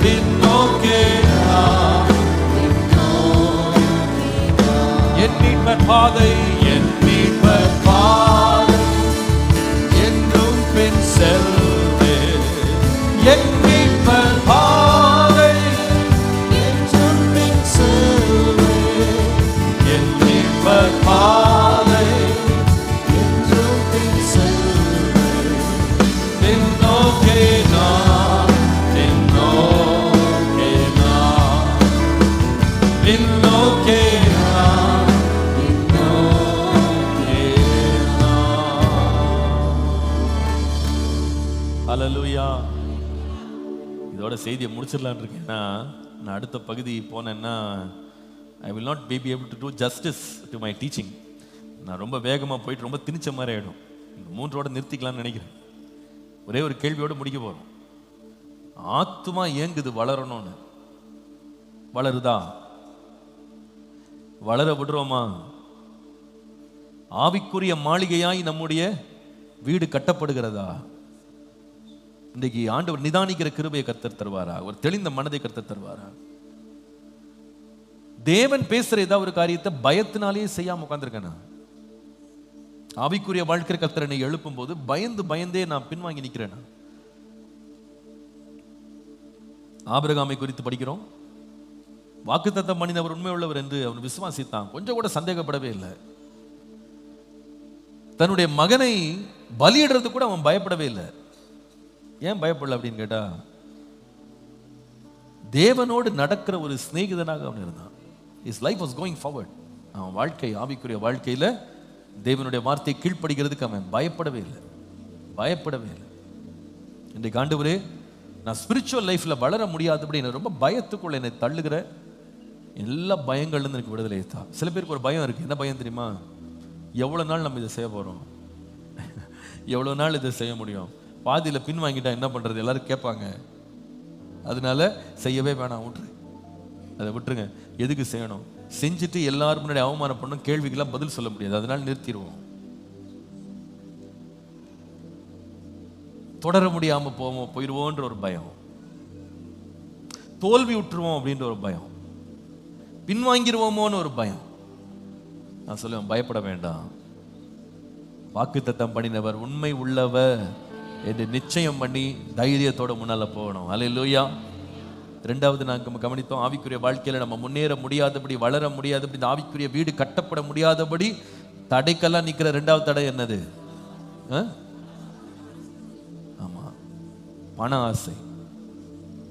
பின்னோக்கே என் மீட்பர் பாதை என் மீட்பர் பாதை என்றும் பின் செல்வே என் மீட்பர் பாதை என்றும் பின் செல்வே என் மீட்பர் பாதை என்றும் பின் செல்வே பின்னோக்கே நான் பின்னோக்கே நான் பின்னோக்கே ஹல்லேலூயா. இதோட செய்தியை முடிச்சிடலான்னு இருக்கேன்னா நான் அடுத்த பகுதி போனேன்னா I will not be able to two justice to my teaching. நான் ரொம்ப வேகமாக போயிட்டு ரொம்ப திணிச்ச மாதிரி ஆகிடும். இந்த 3ஓட நிறுத்திக்கலாம்னு நினைக்கிறேன். ஒரே ஒரு கேள்வியோடு முடிக்க போகிறோம். ஆத்துமா ஏங்குது வளரணும்னு, வளருதா? வளர விடுறோமா? ஆவிக்குரிய மாளிகையாய் நம்முடைய வீடு கட்டப்படுகிறதா? இன்றைக்கு ஆண்டவர் நிதானிக்கிற கிருபையை கர்த்தர் தருவாரா? ஒரு தெளிந்த மனதை கர்த்தர் தருவாரா? தேவன் பேசுற ஏதாவது ஒரு காரியத்தை பயத்தினாலேயே செய்யாம உட்கார்ந்திருக்கேனா? ஆவிக்குரிய வாழ்க்கை கர்த்தர் என்னை எழுப்பும் போது பயந்து பயந்தே நான் பின்வாங்கி நிற்கிறேனா? ஆபிரகாமை குறித்து படிக்கிறோம். வாக்குத்தத்தம் பண்ணினவர் உண்மை உள்ளவர் என்று அவன் விசுவாசித்தான். கொஞ்சம் கூட சந்தேகப்படவே இல்லை. தன்னுடைய மகனை பலியிடுறது கூட அவன் பயப்படவே இல்லை. ஏன் பயப்படல அப்படின்னு கேட்டா, தேவனோடு நடக்கிற ஒரு சிநேகிதனாக அவன் இருந்தான். His life was going forward. அவன் வாழ்க்கை, ஆவிக்குரிய வாழ்க்கையில தேவனுடைய வார்த்தையை கீழ்ப்படுகிறதுக்கு அவன் பயப்படவே இல்லை. பயப்படவே இல்லை. இன்றைக்கு ஆண்டவரே, நான் ஸ்பிரிச்சுவல் லைஃப்ல வளர முடியாதபடி என்ன ரொம்ப பயத்துக்குள்ள என்னை தள்ளுகிற எல்லா பயங்கள்லேருந்து எனக்கு விடுதலை ஏற்றா. சில பேருக்கு ஒரு பயம் இருக்கு. என்ன பயம் தெரியுமா? எவ்வளோ நாள் நம்ம இதை செய்ய போகிறோம்? எவ்வளோ நாள் இதை செய்ய முடியும்? பாதியில் பின் வாங்கிட்டா என்ன பண்ணுறது? எல்லாரும் கேட்பாங்க. அதனால செய்யவே வேணாம், விட்டுரு, அதை விட்டுருங்க. எதுக்கு செய்யணும்? செஞ்சுட்டு எல்லாரும் முன்னாடி அவமானம் பண்ணும், கேள்விக்கெல்லாம் பதில் சொல்ல முடியாது. அதனால நிறுத்திடுவோம். தொடர முடியாம போயிடுவோன்ற ஒரு பயம், தோல்வி விட்டுருவோம் அப்படின்ற ஒரு பயம், பின்வாங்கிடுவோமோன்னு ஒரு பயம். நான் சொல்லுவேன், பயப்பட வேண்டாம். வாக்குத்தத்தம் பண்ணினவர் உண்மை உள்ளவர் என்று நிச்சயம் பண்ணி தைரியத்தோட முன்னால போகணும். அல்லேலூயா. ரெண்டாவது நாங்கள் கவனித்தோம், ஆவிக்குரிய வாழ்க்கையில நம்ம முன்னேற முடியாதபடி, வளர முடியாதபடி, இந்த ஆவிக்குரிய வீடு கட்டப்பட முடியாதபடி தடைக்கெல்லாம் நிற்கிற ரெண்டாவது தடை என்னது? ஆமா, பண ஆசை.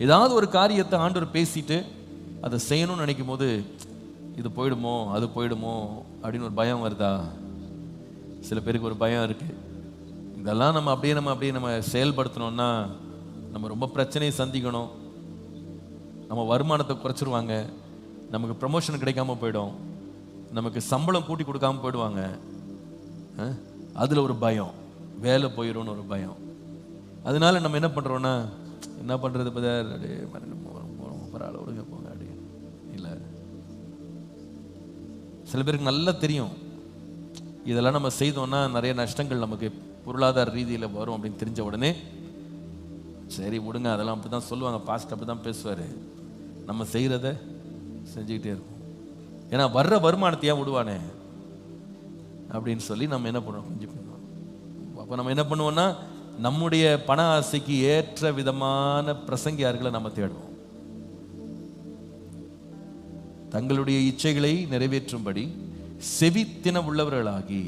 ஏதாவது ஒரு காரியத்தை ஆண்டவர் பேசிட்டு அதை செய்யணும்னு நினைக்கும் போது இது போயிடுமோ அது போயிடுமோ அப்படின்னு ஒரு பயம் வருதா? சில பேருக்கு ஒரு பயம் இருக்கு. இதெல்லாம் நம்ம அப்படியே செயல்படுத்தணும்னா நம்ம ரொம்ப பிரச்சனையை சந்திக்கணும். நம்ம வருமானத்தை குறைச்சிருவாங்க, நமக்கு ப்ரமோஷன் கிடைக்காம போயிடும், நமக்கு சம்பளம் கூட்டி கொடுக்காம போயிடுவாங்க. அதுல ஒரு பயம், வேலை போயிடும்னு ஒரு பயம். அதனால நம்ம என்ன பண்றோம்னா, என்ன பண்றது பரவாயில்ல ஒழுங்க போங்க அப்படி இல்லை. சில பேருக்கு நல்லா தெரியும் இதெல்லாம் நம்ம செய்தோம்னா நிறைய நஷ்டங்கள் நமக்கு பொருளாதார ரீதியில் வரும் அப்படின்னு தெரிஞ்ச உடனே சரி விடுங்க, அதெல்லாம் அப்படி தான் சொல்லுவாங்க, பாஸ்ட் அப்படி தான் பேசுவார், நம்ம செய்கிறத செஞ்சுக்கிட்டே இருக்கும். ஏன்னா வர்ற வருமானத்தை ஏன் விடுவானே அப்படின்னு சொல்லி நம்ம என்ன பண்ணுவோம், கொஞ்சம் அப்போ நம்ம என்ன பண்ணுவோம்னா, நம்முடைய பண ஆசைக்கு ஏற்ற விதமான பிரசங்கியார்களை நம்ம தேடுவோம். தங்களுடைய இச்சைகளை நிறைவேற்றும்படி செவித்தின உள்ளவர்களாகி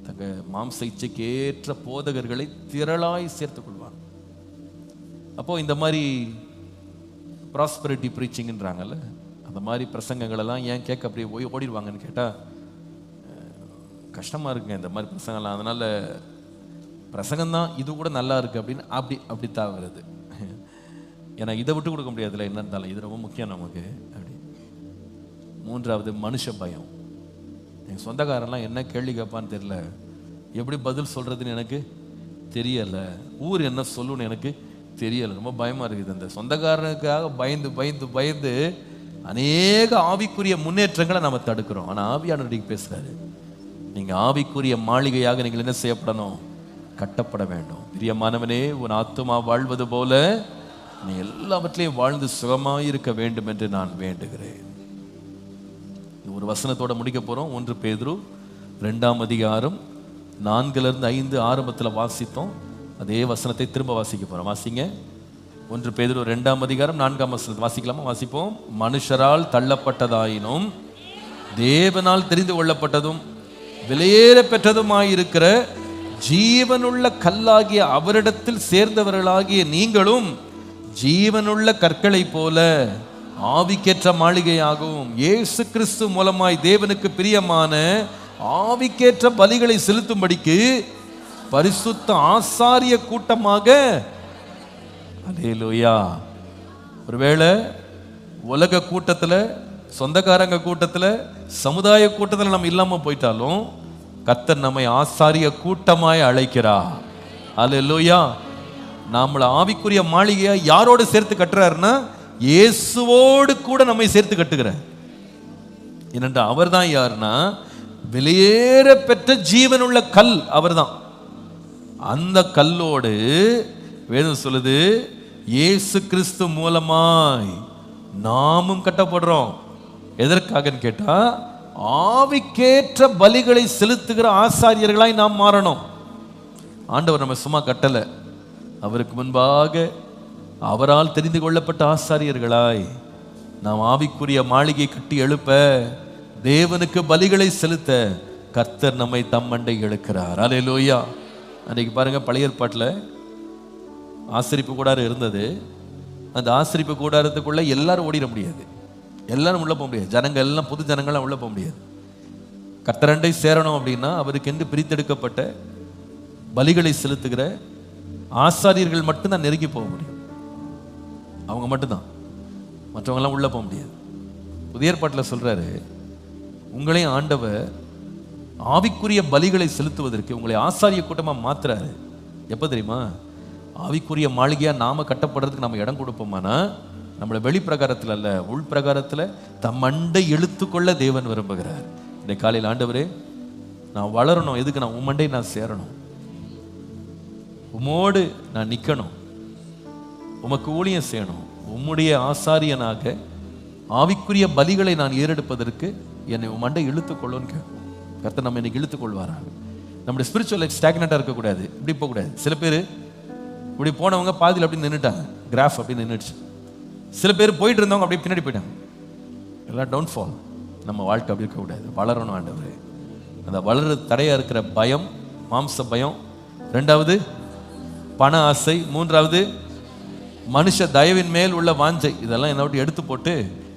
தங்க மாம்ச இச்சைக்கு ஏற்ற போதகர்களை திரளாய் சேர்த்துக் கொள்வார். அப்போ இந்த மாதிரி ப்ராஸ்பரிட்டி ப்ரீச்சிங்ன்றாங்கல்ல, அந்த மாதிரி பிரசங்கங்கள் எல்லாம் ஏன் கேட்க அப்படியே ஓடிடுவாங்கன்னு கேட்டால் கஷ்டமாக இருக்குங்க இந்த மாதிரி பிரசங்கம்லாம். அதனால் பிரசங்கம்தான் இது கூட நல்லா இருக்குது அப்படின்னு அப்படி தாவுறது. ஏன்னா இதை விட்டு கொடுக்க முடியாதுல்ல, என்ன இருந்தாலும் இது ரொம்ப முக்கியம் நமக்கு அப்படி. மூன்றாவது மனுஷ பயம். என் சொந்தக்காரெல்லாம் என்ன கேள்வி கேட்பான்னு தெரியல, எப்படி பதில் சொல்கிறதுன்னு எனக்கு தெரியலை, ஊர் என்ன சொல்லுன்னு எனக்கு தெரியலை, ரொம்ப பயமாக இருக்குது. அந்த சொந்தக்காரனுக்காக பயந்து பயந்து பயந்து அநேக ஆவிக்குரிய முன்னேற்றங்களை நம்ம தடுக்கிறோம். ஆனால் ஆவியானவருக்கு பேசுகிறாரு, நீங்கள் ஆவிக்குரிய மாளிகையாக நீங்கள் என்ன செய்யப்படணும்? கட்டப்பட வேண்டும். பிரியமானவனே, உன் ஆத்துமா வாழ்வது போல நீ எல்லாவற்றிலையும் வாழ்ந்து சுகமாக இருக்க வேண்டும் என்று நான் வேண்டுகிறேன். ஒரு வசனத்தோட முடிக்க போகிறோம். 1 பேதுரு 2ஆம் அதிகாரம் 4-5 ஆரம்பத்தில் வாசித்தோம். அதே வசனத்தை திரும்ப வாசிக்க போகிறோம். வாசிங்க. 1 பேதுரு 2ஆம் அதிகாரம் 4ஆம் வசனத்தை வாசிக்கலாமா? வாசிப்போம். மனுஷரால் தள்ளப்பட்டதாயினும் தேவனால் தெரிந்து கொள்ளப்பட்டதும் விலையேற பெற்றதுமாயிருக்கிற ஜீவனுள்ள கல்லாகிய அவரிடத்தில் சேர்ந்தவர்களாகிய நீங்களும் ஜீவனுள்ள கற்களை போல ஆவிக்கேற்ற மாளிகையாகவும் இயேசு கிறிஸ்து மூலமாய் தேவனுக்கு பிரியமான ஆவிக்கேற்ற பலிகளை செலுத்தும்படிக்கு பரிசுத்த ஆசாரிய கூட்டமாக. அல்லேலூயா. ஒருவேளை உலக கூட்டத்தில், சொந்தக்காரங்க கூட்டத்தில், சமுதாய கூட்டத்தில் நம்ம இல்லாமல் போயிட்டாலும் கர்த்தர் நம்மை ஆசாரிய கூட்டமாய் அழைக்கிறார். அல்லேலூயா. நம்மளை ஆவிக்குரிய மாளிகையா யாரோடு சேர்த்து கட்டுறாருன்னா இயேசுவோடு கூட நம்மை சேர்த்து கட்டுகிறார். ஏனென்றா அவர் தான் யாருன்னா வெளியேற பெற்ற ஜீவனுள்ள கல் அவர் தான். அந்த கல்லோடு வேதம் சொல்லுது, இயேசு கிறிஸ்து மூலமாய் நாமும் கட்டப்படுறோம். எதற்காகன்னு கேட்டா ஆவிக்கேற்ற பலிகளை செலுத்துகிற ஆசாரியர்களாய் நாம் மாறணும். ஆண்டவர் நம்ம சும்மா கட்டலை, அவருக்கு முன்பாக அவரால் தெரிந்து கொள்ளப்பட்ட ஆசாரியர்களாய் நாம் ஆவிக்குரிய மாளிகை கட்டி எழுப்ப, தேவனுக்கு பலிகளை செலுத்த கர்த்தர் நம்மை தம்மண்டை இழுக்கிறார். அல்லேலூயா. அன்றைக்கு பாருங்க, பழைய ஏற்பாட்டில் ஆசரிப்பு கூடாரம் இருந்தது. அந்த ஆசரிப்பு கூடாரத்துக்குள்ள எல்லாரும் ஓடிட முடியாது, எல்லாரும் உள்ள போக முடியாது, ஜனங்கள் எல்லாம் புது ஜனங்கள்லாம் உள்ள போக முடியாது. கர்த்தரண்டை சேரணும் அப்படின்னா அவருக்கென்று பிரித்தெடுக்கப்பட்ட பலிகளை செலுத்துகிற ஆசாரியர்கள் மட்டும்தான் நெருங்கி போக முடியும். அவங்க மட்டும்தான், மற்றவங்கெல்லாம் உள்ள போக முடியாது. புதிய ஏற்பாட்டில் சொல்றாரு, உங்களையும் ஆண்டவர் ஆவிக்குரிய பலிகளை செலுத்துவதற்கு உங்களை ஆசாரிய கூட்டமாக மாத்துறாரு. எப்போ தெரியுமா? ஆவிக்குரிய மாளிகையா நாம கட்டப்படுறதுக்கு நம்ம இடம் கொடுப்போமானா நம்மளை வெளிப்பிரகாரத்தில் அல்ல, உள்பிரகாரத்தில் தம்மண்டை இழுத்துக்கொள்ள தேவன் விரும்புகிறார். இந்த காலையில் ஆண்டவரே, நான் வளரணும். எதுக்கு? நான் உம்மண்டை நான் சேரணும், உம்மோடு நான் நிற்கணும், உமக்கு ஊழியம் செய்யணும், உம்முடைய ஆசாரியனாக ஆவிக்குரிய பலிகளை நான் ஏறெடுப்பதற்கு என்னை உம்மண்டை இழுத்துக்கொள்ளுன்னு கேட்கும். கர்த்தர் நம்ம இன்னைக்கு இழுத்துக்கொள்வாராங்க. நம்முடைய ஸ்பிரிச்சுவல் லைஃப் ஸ்டாக்னட்டாக இருக்கக்கூடாது, இப்படி போகக்கூடாது. சில பேர் இப்படி போனவங்க பாதியில் அப்படி நின்றுட்டாங்க, கிராஃப் அப்படி நின்றுடுச்சு. சில பேர் போயிட்டு இருந்தவங்க அப்படியே பின்னாடி போயிட்டாங்க. எல்லாம் டவுன்ஃபால். நம்ம வாழ்க்கை அப்படி இருக்கக்கூடாது, வளரணும் ஆண்டவரே. அந்த வளர்றது தடையாக இருக்கிற பயம், மாம்ச பயம், 2வது பண ஆசை, 3வது மனுஷ தயவின் மேல் உள்ள வாஞ்சை, இதெல்லாம் என்னை விட்டு எடுத்து போட்டு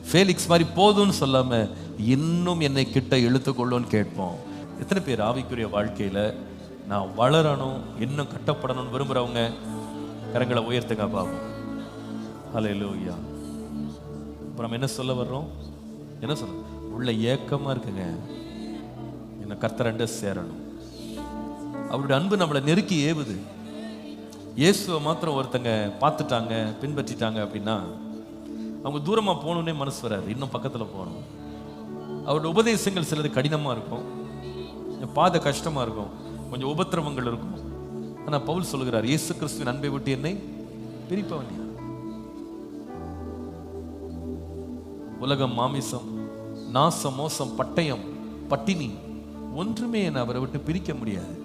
ஃபேலிக்ஸ் மாதிரி போதும்னு சொல்லாம இன்னும் என்னை கிட்ட இழுத்துக்கொள்ளுன்னு கேட்போம். எத்தனை பேர் ஆவிக்குரிய வாழ்க்கையில நான் வளரணும், இன்னும் கட்டப்படணும்னு விரும்புறவங்க கரங்களை உயர்த்துங்க பாப்போம். ஹல்லேலூயா. இப்போ நம்ம என்ன சொல்ல வர்றோம்? என்ன சொல்றோம்? உள்ள ஏக்கமா இருக்குங்க, என்ன கர்த்தரண்ட சேரணும். அவருடைய அன்பு நம்மளை நெருக்கி ஏவுது. இயேசுவை மாத்திரம் ஒருத்தங்க பார்த்துட்டாங்க, பின்பற்றிட்டாங்க அப்படின்னா அவங்க தூரமாக போகணுன்னே மனசு வராது, இன்னும் பக்கத்தில் போகணும். அவருடைய உபதேசங்கள் சிலது கடினமாக இருக்கும், பாதை கஷ்டமாக இருக்கும், கொஞ்சம் உபத்திரவங்கள் இருக்கும். ஆனால் பவுல் சொல்லுகிறார், இயேசு கிறிஸ்துவின் அன்பை விட்டு என்னை பிரிப்பவன் யார்? உலகம், மாமிசம், நாசம், மோசம், பட்டயம், பட்டினி ஒன்றுமே என்னை அவரை விட்டு பிரிக்க முடியாது.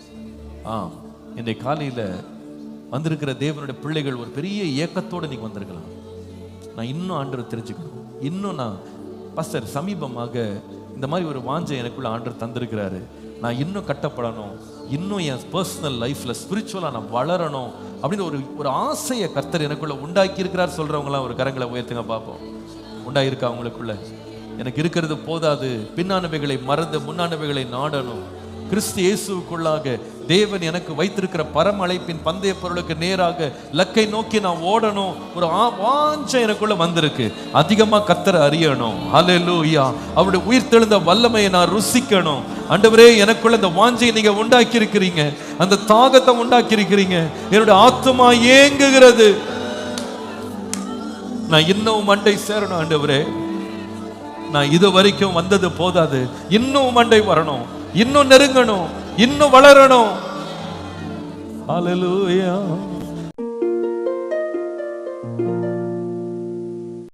இன்றைய காலையில வந்திருக்கிற தேவனுடைய பிள்ளைகள் ஒரு பெரிய ஏக்கத்தோடு நீங்க வந்திருக்கலாம். நான் இன்னும் ஆண்டவர் தெரிஞ்சுக்கணும், இன்னும் நான் பாஸ்டர் சமீபமாக இந்த மாதிரி ஒரு வாஞ்சை எனக்குள்ள ஆண்டவர் தந்திருக்கிறாரு, நான் இன்னும் கட்டப்படணும், இன்னும் என் பர்சனல் லைஃப்ல ஸ்பிரிச்சுவலா நான் வளரணும் அப்படின்னு ஒரு ஆசையை கர்த்தர் எனக்குள்ள உண்டாக்கி இருக்கிறார் சொல்றவங்களாம் ஒரு கரங்களை உயர்த்துங்க பார்ப்போம். உண்டாயிருக்கா உங்களுக்குள்ள? எனக்கு இருக்கிறது போதாது, பின்னானவைகளை மறந்து முன்னானவைகளை நாடணும், கிறிஸ்து இயேசுவுக்குள்ளாக தேவன் எனக்கு வைத்திருக்கிற பரம அழைப்பின் பந்தய பொருளுக்கு நேராக லக்கை நோக்கி நான் ஓடணும், ஒரு வாஞ்சை எனக்குள்ள வந்திருக்கு. அதிகமா கர்த்தரை அறியணும். ஹல்லேலூயா. அவருடைய உயிர்த்தெழுந்த வல்லமையை நான் ருசிக்கணும். ஆண்டவரே, எனக்குள்ள இந்த வாஞ்சையை நீங்க உண்டாக்கி இருக்கிறீங்க, அந்த தாகத்தை உண்டாக்கி இருக்கிறீங்க. என்னுடைய ஆத்துமா ஏங்குகிறது, நான் இன்னும் மண்டை சேரணும். ஆண்டவரே, நான் இது வரைக்கும் வந்தது போதாது, இன்னும் மண்டை வரணும், இன்னும் நெருங்கணும், இன்னும் வளரணும். ஹல்லேலூயா.